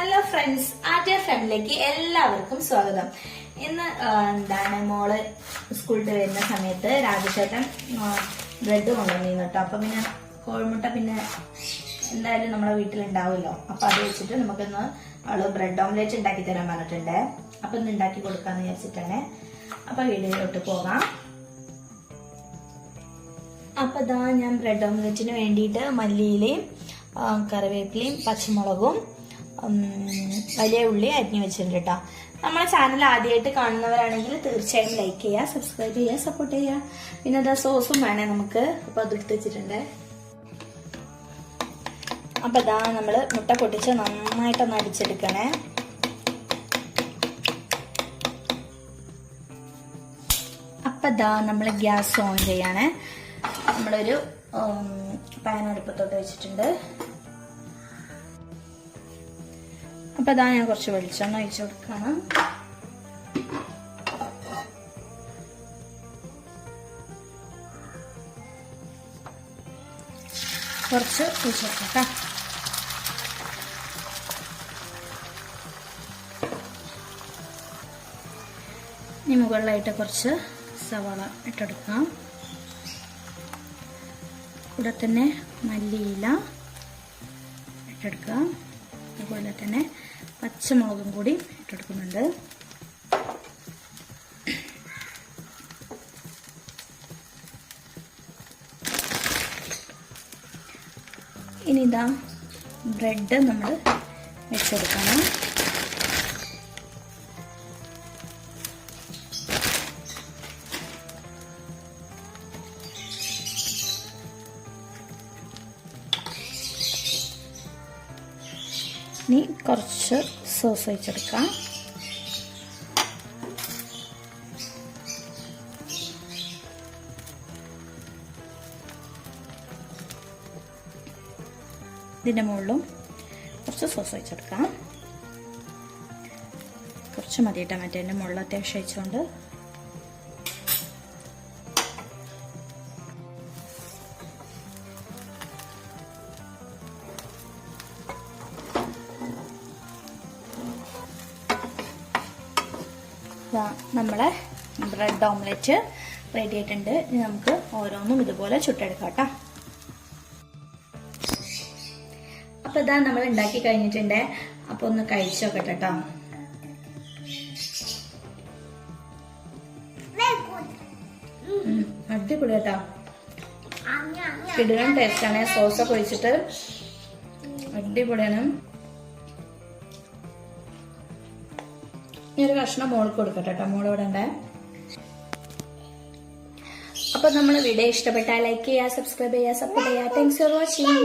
Hello friends, ആദ്യ ഫാമിലിയിലേക്ക് എല്ലാവർക്കും സ്വാഗതം. ഇന്ന് മോള് സ്കൂളിൽ വരുന്ന സമയത്ത് രാജേട്ടൻ ബ്രെഡ് കൊണ്ടുവന്നിരുന്നു കേട്ടോ. അപ്പൊ പിന്നെ കോഴിമുട്ട പിന്നെ എന്തായാലും നമ്മളെ വീട്ടിലുണ്ടാവുമല്ലോ. അപ്പൊ അത് വെച്ചിട്ട് നമുക്കിന്ന് അവള് ബ്രെഡ് ഓംലെറ്റ് ഉണ്ടാക്കി തരാൻ പറഞ്ഞിട്ടുണ്ട്. അപ്പൊ ഇന്ന് ഉണ്ടാക്കി കൊടുക്കാന്ന് വിചാരിച്ചിട്ടാണ്. അപ്പൊ വീഡിയോയിലോട്ട് പോകാം. അപ്പൊ ഇതാ ഞാൻ ബ്രെഡ് ഓംലെറ്റിന് വേണ്ടിയിട്ട് മല്ലിയിലയും കറിവേപ്പിലയും പച്ചമുളകും വലിയ ഉള്ളി അരിഞ്ഞു വെച്ചിട്ടുണ്ട് കേട്ടോ. നമ്മളെ ചാനൽ ആദ്യമായിട്ട് കാണുന്നവരാണെങ്കിൽ തീർച്ചയായും ലൈക്ക് ചെയ്യുക, സബ്സ്ക്രൈബ് ചെയ്യുക, സപ്പോർട്ട് ചെയ്യുക. പിന്നെ അതാ സോസും വേണേ നമുക്ക്. അപ്പൊ അത് എടുത്ത് വെച്ചിട്ടുണ്ട്. അപ്പൊ ഇതാ നമ്മള് മുട്ട പൊട്ടിച്ച് നന്നായിട്ടൊന്ന് അടിച്ചെടുക്കണേ. അപ്പൊ ഇതാ നമ്മള് ഗ്യാസ് ഓൺ ചെയ്യണേ. നമ്മളൊരു പാൻ അടുപ്പത്തോട്ട് വെച്ചിട്ടുണ്ട്. അപ്പൊ അതാ ഞാൻ കുറച്ച് വെളിച്ചെണ്ണ ഒഴിച്ചു കൊടുക്കണം. കുറച്ച് ഒഴിച്ചു കൊടുക്കാം. ഇനി മുകളിലായിട്ട് കുറച്ച് സവാള ഇട്ടെടുക്കാം. കൂടെ തന്നെ മല്ലിയില ഇട്ടെടുക്കാം. അതുപോലെ തന്നെ പച്ചമുളകും കൂടി ഇട്ടെടുക്കുന്നുണ്ട്. ഇനി ഇതാ ബ്രെഡ് നമ്മൾ വെച്ചെടുക്കണം. ഇനി കുറച്ച് സോസ് ഒഴിച്ചെടുക്കാം. ഇതിൻ്റെ മുകളിലും കുറച്ച് സോസ് ഒഴിച്ചെടുക്കാം. കുറച്ച് മതി കേട്ടോ, മറ്റേ മുകളിൽ അത്യാവശ്യം ഒഴിച്ചുകൊണ്ട്. നമ്മളെ ബ്രെഡ് ഓംലെറ്റ് റെഡി ആയിട്ടുണ്ട്. ഇനി നമുക്ക് ഓരോന്നും ഇതുപോലെ ചുട്ടെടുക്കാം കേട്ടോ. അപ്പൊ ഇതാ നമ്മൾ ഉണ്ടാക്കി കഴിഞ്ഞിട്ടുണ്ട്. അപ്പൊ ഒന്ന് കഴിച്ചു നോക്കട്ടെ കേട്ടോ. അടിപൊളി കേട്ടോ, കിടിലൻ ടേസ്റ്റ് ആണ്. സോസൊക്കെ ഒഴിച്ചിട്ട് അടിപൊളിയാണ്. ഇനി ഒരു കഷ്ണം മോൾക്ക് കൊടുക്കട്ടെ കേട്ടോ, മോള് ഇവിടെ ഉണ്ട്. അപ്പൊ നമ്മൾ വീഡിയോ ഇഷ്ടപ്പെട്ടാൽ ലൈക്ക് ചെയ്യുക, സബ്സ്ക്രൈബ് ചെയ്യുക, സപ്പോർട്ട് ചെയ്യുക. Thanks for watching.